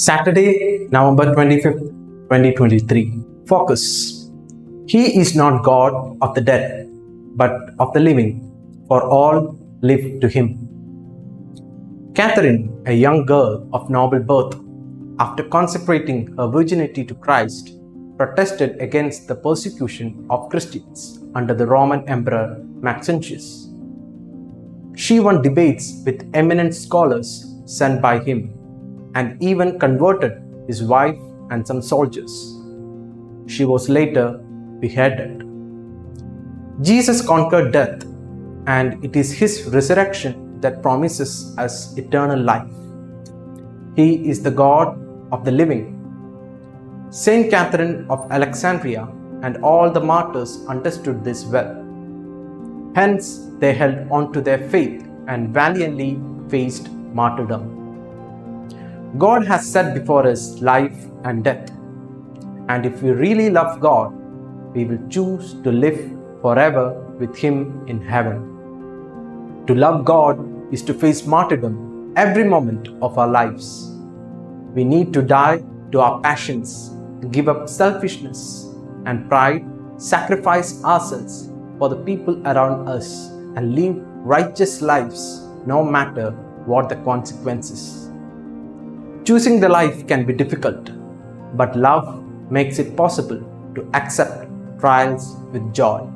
Saturday, November 25th, 2023. Focus. He is not God of the dead, but of the living, for all live to him. Catherine, a young girl of noble birth, after consecrating her virginity to Christ, protested against the persecution of Christians under the Roman Emperor Maxentius. She won debates with eminent scholars sent by him, and even converted his wife and some soldiers. She was later beheaded. Jesus conquered death, and it is his resurrection that promises us eternal life. He is the God of the living. Saint Catherine of Alexandria and all the martyrs understood this well. Hence, they held on to their faith and valiantly faced martyrdom. God has set before us life and death, and if we really love God, we will choose to live forever with Him in heaven. To love God is to face martyrdom every moment of our lives. We need to die to our passions, give up selfishness and pride, sacrifice ourselves for the people around us, and live righteous lives no matter what the consequences. Choosing the life can be difficult, but love makes it possible to accept trials with joy.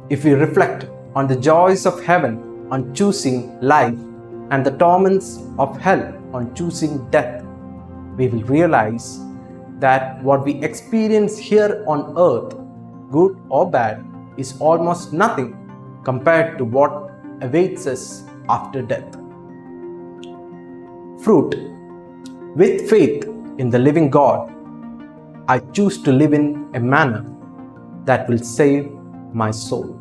If we reflect on the joys of heaven on choosing life and the torments of hell on choosing death, we will realize that what we experience here on earth, good or bad, is almost nothing compared to what awaits us after death. Fruit. With faith in the living God, I choose to live in a manner that will save my soul.